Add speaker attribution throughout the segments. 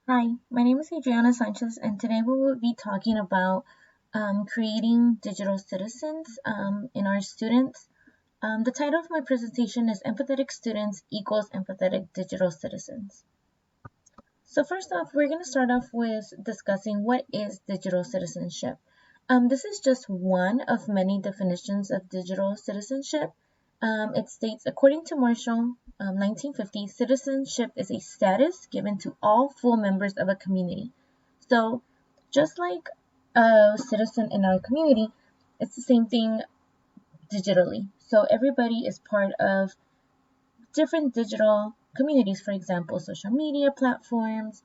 Speaker 1: Hi, my name is Adriana Sanchez, and today we will be talking about creating digital citizens in our students. The title of my presentation is Empathetic Students Equals Empathetic Digital Citizens. So first off, we're going to start off with discussing what is digital citizenship. This is just one of many definitions of digital citizenship. It states, according to Marshall, 1950, citizenship is a status given to all full members of a community. So just like a citizen in our community, it's the same thing digitally. So everybody is part of different digital communities, for example, social media platforms,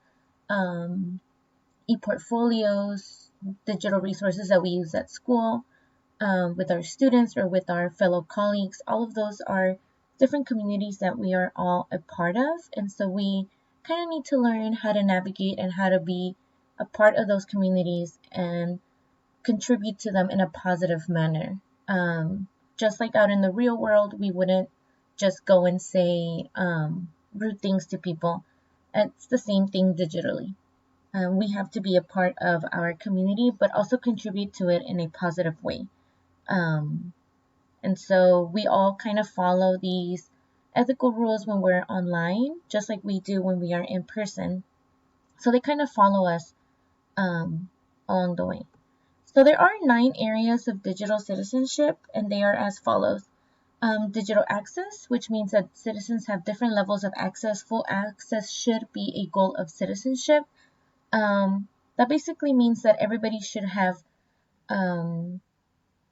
Speaker 1: um, e-portfolios, digital resources that we use at school, with our students or with our fellow colleagues. All of those are different communities that we are all a part of. And so we kind of need to learn how to navigate and how to be a part of those communities and contribute to them in a positive manner. Just like out in the real world, we wouldn't just go and say rude things to people. It's the same thing digitally. We have to be a part of our community, but also contribute to it in a positive way. Um, and so we all kind of follow these ethical rules when we're online, just like we do when we are in person. So they kind of follow us um, along the way. So there are 9 areas of digital citizenship, and they are as follows. Digital access, which means that citizens have different levels of access. Full access should be a goal of citizenship. That basically means that everybody should have um,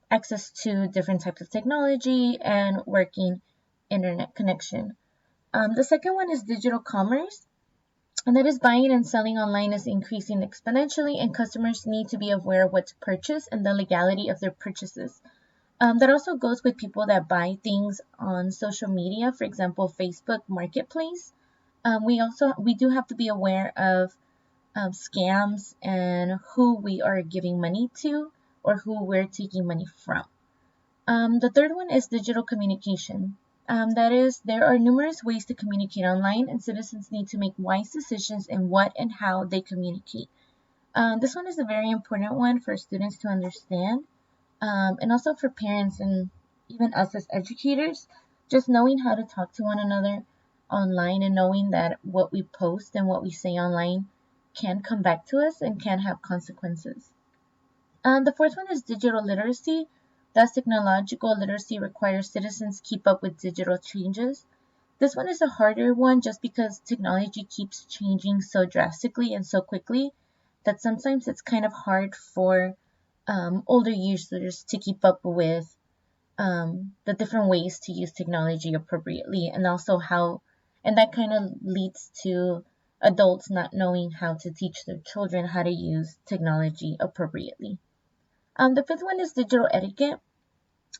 Speaker 1: access to different types of technology and working internet connection. The second one is digital commerce, and that is buying and selling online is increasing exponentially, and customers need to be aware of what to purchase and the legality of their purchases. That also goes with people that buy things on social media, for example, Facebook Marketplace. We do have to be aware of scams and who we are giving money to or who we're taking money from. The third one is digital communication. That is, there are numerous ways to communicate online, and citizens need to make wise decisions in what and how they communicate. This one is a very important one for students to understand, and also for parents and even us as educators. Just knowing how to talk to one another online and knowing that what we post and what we say online can come back to us and can have consequences. The fourth one is digital literacy. Thus, technological literacy requires citizens keep up with digital changes. This one is a harder one just because technology keeps changing so drastically and so quickly that sometimes it's kind of hard for older users to keep up with the different ways to use technology appropriately, and also how, and that kind of leads to adults not knowing how to teach their children how to use technology appropriately. The fifth one is digital etiquette.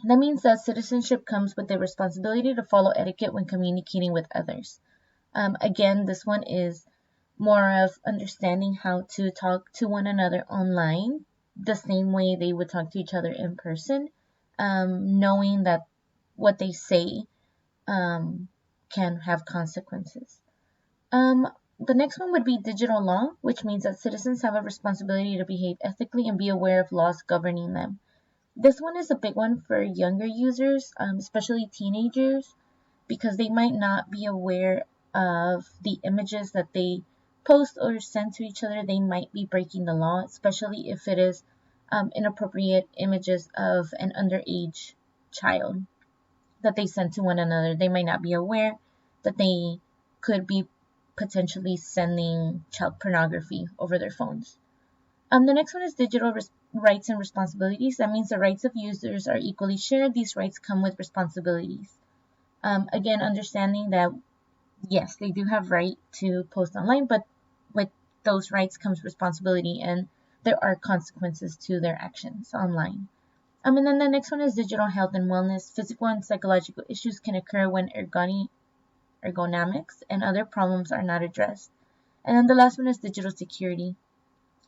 Speaker 1: That means that citizenship comes with the responsibility to follow etiquette when communicating with others. Again, this one is more of understanding how to talk to one another online the same way they would talk to each other in person, knowing that what they say can have consequences. The next one would be digital law, which means that citizens have a responsibility to behave ethically and be aware of laws governing them. This one is a big one for younger users, especially teenagers, because they might not be aware of the images that they post or send to each other. They might be breaking the law, especially if it is inappropriate images of an underage child that they send to one another. They might not be aware that they could be potentially sending child pornography over their phones. The next one is digital rights and responsibilities. That means the rights of users are equally shared. These rights come with responsibilities. Again, understanding that yes, they do have right to post online, but with those rights comes responsibility, and there are consequences to their actions online. And then the next one is digital health and wellness. Physical and psychological issues can occur when ergonomics and other problems are not addressed. And then the last one is digital security.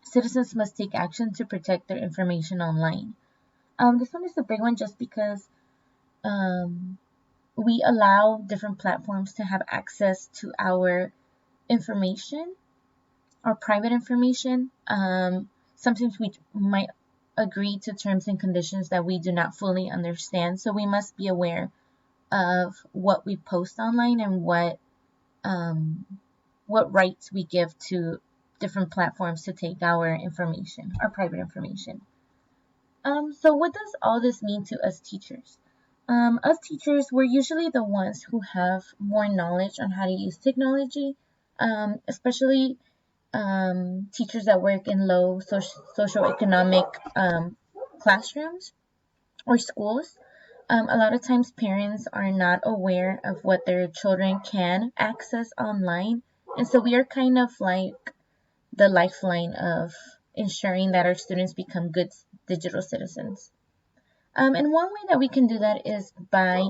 Speaker 1: Citizens must take action to protect their information online. This one is a big one just because um, we allow different platforms to have access to our information, or private information. Sometimes we might agree to terms and conditions that we do not fully understand, so we must be aware of what we post online and um, what rights we give to different platforms to take our information, our private information. So what does all this mean to us teachers? Us teachers, we're usually the ones who have more knowledge on how to use technology, especially teachers that work in low socioeconomic classrooms or schools. A lot of times parents are not aware of what their children can access online. And so we are kind of like the lifeline of ensuring that our students become good digital citizens. And one way that we can do that is by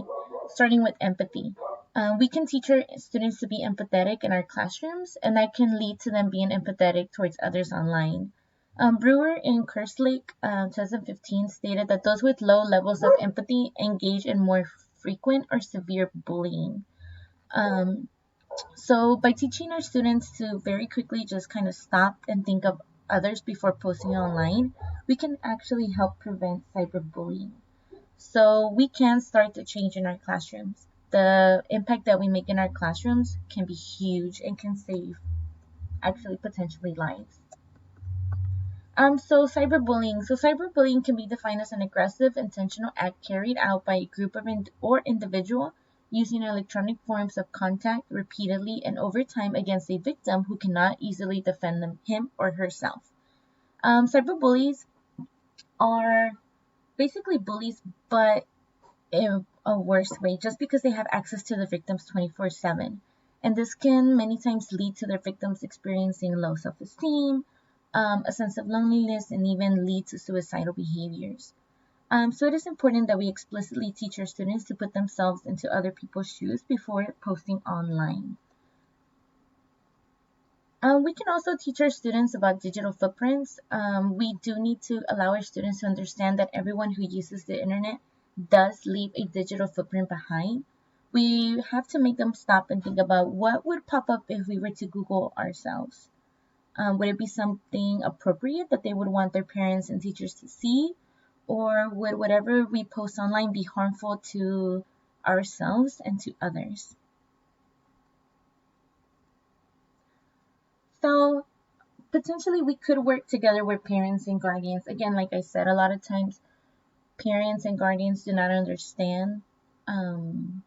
Speaker 1: starting with empathy. We can teach our students to be empathetic in our classrooms, and that can lead to them being empathetic towards others online. Brewer in Kerslake 2015 stated that those with low levels of empathy engage in more frequent or severe bullying. Um, so by teaching our students to very quickly just kind of stop and think of others before posting online, we can actually help prevent cyberbullying. So we can start the change in our classrooms. The impact that we make in our classrooms can be huge and can save actually potentially lives. So cyberbullying can be defined as an aggressive, intentional act carried out by a group of or individual using electronic forms of contact repeatedly and over time against a victim who cannot easily defend him or herself. Cyberbullies are basically bullies, but in a worse way, just because they have access to the victims 24/7. And this can many times lead to their victims experiencing low self-esteem, a sense of loneliness, and even lead to suicidal behaviors. So it is important that we explicitly teach our students to put themselves into other people's shoes before posting online. We can also teach our students about digital footprints. We do need to allow our students to understand that everyone who uses the internet does leave a digital footprint behind. We have to make them stop and think about what would pop up if we were to Google ourselves. Would it be something appropriate that they would want their parents and teachers to see? Or would whatever we post online be harmful to ourselves and to others? So potentially we could work together with parents and guardians. Again, like I said, a lot of times parents and guardians do not understand um,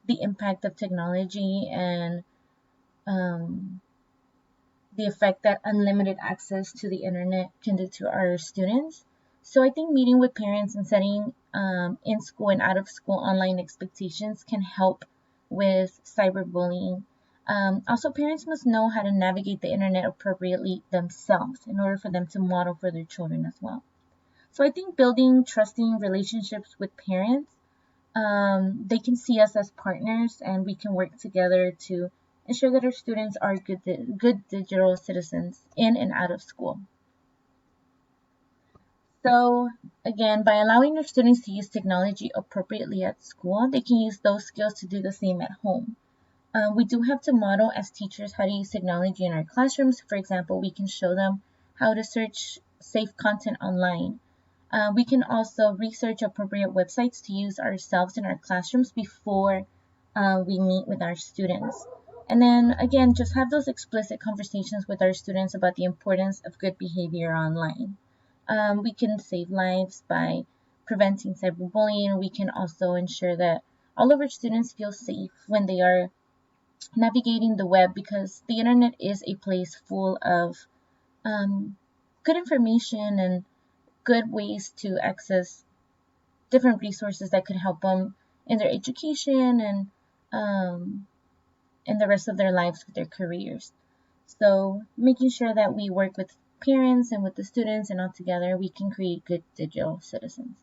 Speaker 1: the impact of technology and um, the effect that unlimited access to the internet can do to our students. So I think meeting with parents and setting in school and out of school online expectations can help with cyberbullying. Also, parents must know how to navigate the internet appropriately themselves in order for them to model for their children as well. So I think building trusting relationships with parents, they can see us as partners and we can work together to ensure that our students are good digital citizens in and out of school. So again, by allowing our students to use technology appropriately at school, they can use those skills to do the same at home. We do have to model as teachers how to use technology in our classrooms. For example, we can show them how to search safe content online. We can also research appropriate websites to use ourselves in our classrooms before we meet with our students. And then again, just have those explicit conversations with our students about the importance of good behavior online. We can save lives by preventing cyberbullying. We can also ensure that all of our students feel safe when they are navigating the web, because the internet is a place full of um, good information and good ways to access different resources that could help them in their education and in the rest of their lives with their careers. So making sure that we work with parents and with the students and all together, we can create good digital citizens.